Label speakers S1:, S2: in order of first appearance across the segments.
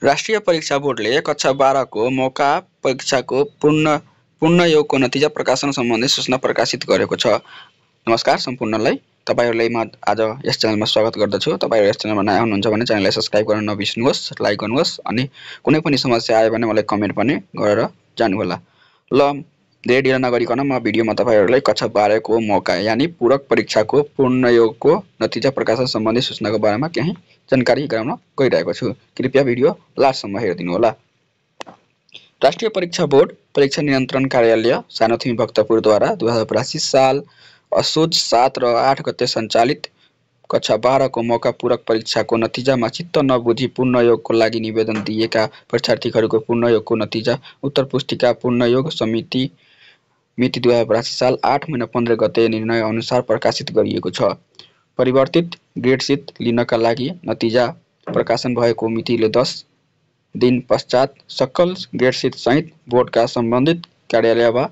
S1: राष्ट्रिय परीक्षा बोर्डले कक्षा 12 को मौका परीक्षाको पूर्ण योगको नतिजा प्रकाशन सम्बन्धी सूचना प्रकाशित गरेको छ। नमस्कार सम्पूर्णलाई, तपाईहरुलाई म आज यस च्यानलमा स्वागत गर्दछु। तपाईहरु यस च्यानलमा नयाँ हुनुहुन्छ भने च्यानललाई सब्स्क्राइब गर्न नबिर्सनुहोस्, लाइक गर्नुहोस् अनि कुनै पनि समस्या आयो भने मलाई कमेन्ट पनि गरेर जानुहोला। ल धेरै ढिला नगरिकन म भिडियोमा तपाईहरुलाई कक्षा 12 को मौका यानी पूरक परीक्षाको पूर्ण योगको नतिजा प्रकाशन सम्बन्धी सूचनाको बारेमा केही जानकारी गराउन गइरहेको छु। कृपया भिडियो लास्टसम्म हेरिदिनु होला। राष्ट्रिय परीक्षा बोर्ड परीक्षा नियन्त्रण कार्यालय सानोथिमी भक्तपुरद्वारा 2082 साल असोज 7 र 8 गते सञ्चालित कक्षा 12 को मौका पूरक परीक्षाको नतिजामा चित्त नबुझी पूर्ण योगको लागि निवेदन दिएका परीक्षार्थीहरूको पूर्ण योगको नतिजा उत्तर पुस्तिका पूर्ण योग समिति मिति 2082 साल 8 महिना 15 गते निर्णय अनुसार प्रकाशित गरिएको छ। परिवर्तित ग्रेडसिट लिनका लागि नतिजा प्रकाशन भएको मितिले 10 दिन पश्चात सकल ग्रेडसिट सहित बोर्डका सम्बन्धित कार्यालय वा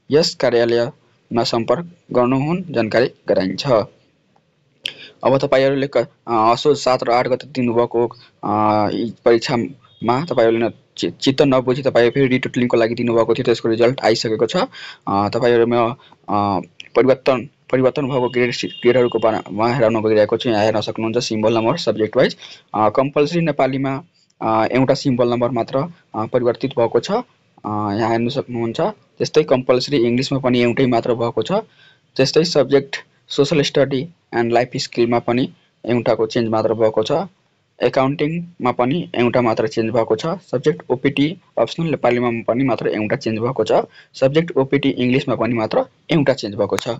S1: यस कार्यालयमा सम्पर्क गर्नुहुन जानकारी गराइन्छ। अब तपाईहरुले असोज 7 र 8 गते दिनुभएको परीक्षामा तपाईहरुले चित्त नबुझी तपाईहरु फेरि रिटोटलिङको लागि दिनुभएको थियो, त्यसको रिजल्ट आइसकेको छ। तपाईहरुमा परिवर्तन भएको ग्रेडहरुको बारेमा हेराउन गइरहेको छु। यहाँ हेर्न सक्नुहुन्छ symbol number subject wise compulsory नेपालीमा एउटा सिम्बल नम्बर मात्र परिवर्तित भएको छ, यहाँ हेर्न सक्नुहुन्छ। त्यस्तै कम्पल्सरी इंग्लिशमा पनि एउटै मात्र भएको छ। त्यस्तै subject social study and life स्किलमा पनि एउटाको चेन्ज मात्र भएको छ। एकाउन्टिङमा पनि एउटा मात्र चेन्ज भएको छ। सब्जेक्ट ओपीटी अप्सनल नेपालीमा पनि मात्र एउटा चेन्ज भएको छ। सब्जेक्ट ओपीटी इंग्लिशमा पनि मात्र एउटा चेन्ज भएको छ।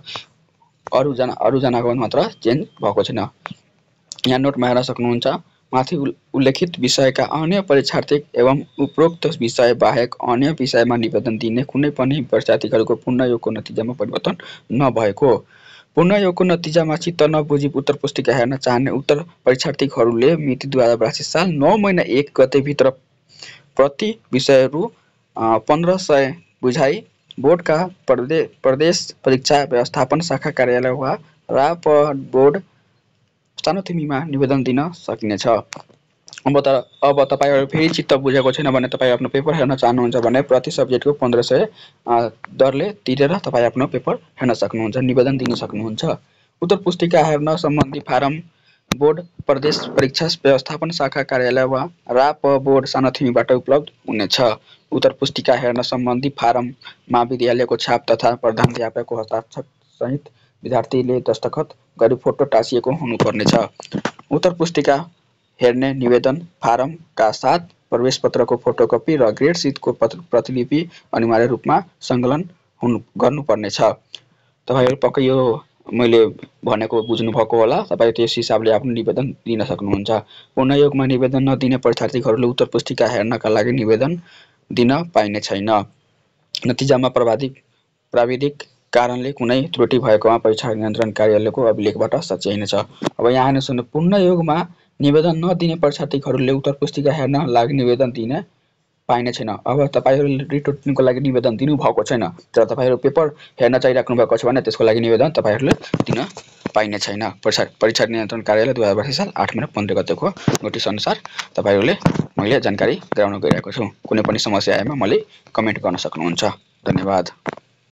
S1: अरु जनाको मात्र चेन्ज भएको छैन। यहाँ नोटमा हेर्न सक्नुहुन्छ। माथि उल्लेखित विषयका अन्य परीक्षार्थी एवं उपरोक्त विषय बाहेक अन्य विषयमा निवेदन दिने कुनै पनि परीक्षार्थीहरूको पूर्ण योगको नतिजामा परिवर्तन नभएको। पूर्ण योगको नतिजामा चित्त नबुझी उत्तर पुस्तिका हेर्न चाहने उत्तर परीक्षार्थीहरूले मिति 2082 साल 9 महिना 1 गते भित्र प्रति विषयहरू 1500 बुझाइ बोर्डका प्रदेश परीक्षा व्यवस्थापन शाखा कार्यालय वा राप बोर्ड सानोथिमीमा निवेदन दिन सकिनेछ। अब तपाईहरु फेरि चित्त बुझेको छैन भने तपाई आफ्नो पेपर हेर्न चाहनुहुन्छ भने प्रति सब्जेक्टको 1500 दरले तिरेर तपाई आफ्नो पेपर हेर्न सक्नुहुन्छ, निवेदन दिन सक्नुहुन्छ। उत्तर पुस्तिका हेर्न सम्बन्धी फारम बोर्ड प्रदेश परीक्षा व्यवस्थापन शाखा कार्यालय वा राप बोर्ड सानोथिमीबाट उपलब्ध हुनेछ। उत्तर पुस्तिका हेर्न सम्बन्धी फारम महाविद्यालयको छाप तथा प्रधानाध्यापकको हस्ताक्षर सहित विद्यार्थीले दस्तखत गरी फोटो टाँसिएको हुनुपर्नेछ। उत्तर पुस्तिका हेर्ने निवेदन फारमका साथ प्रवेश पत्रको फोटोकपी र ग्रेड सिटको प्रतिलिपि अनिवार्य रूपमा संकलन गर्नुपर्नेछ। तपाईहरु पक्कै यो मैले भनेको बुझ्नु भएको होला। तपाई त्यस हिसाबले आफ्नो निवेदन दिन सक्नुहुन्छ। पूर्ण योगमा निवेदन नदिने परीक्षार्थीहरूले उत्तर पुस्तिका हेर्नका लागि निवेदन दिन पाइने छैन। नतिजामा प्राविधिक कारणले कुनै त्रुटि भएकोमा परीक्षा नियन्त्रण कार्यालयको अभिलेखबाट सच्याइनेछ। अब यहाँ हेर्न सक्नुहुन्छ। पूर्ण योगमा निवेदन नदिने परीक्षार्थीहरूले उत्तर पुस्तिका हेर्न लागि निवेदन दिन पाइने छैन। अब तपाईहरुले रिटोटलिङको लागि निवेदन दिनु भएको छैन, तर तपाईहरु पेपर हेर्न चाहिराख्नु भएको छ भने त्यसको लागि निवेदन तपाईहरुले दिन पाइने छैन। परीक्षा नियन्त्रण कार्यालय 2082 साल 8 महिना 15 गतेको नोटिस अनुसार तपाईहरुले मैले जानकारी गराउन गइरहेको छु। कुनै पनि समस्या आएमा मलाई कमेन्ट गर्न सक्नुहुन्छ। धन्यवाद।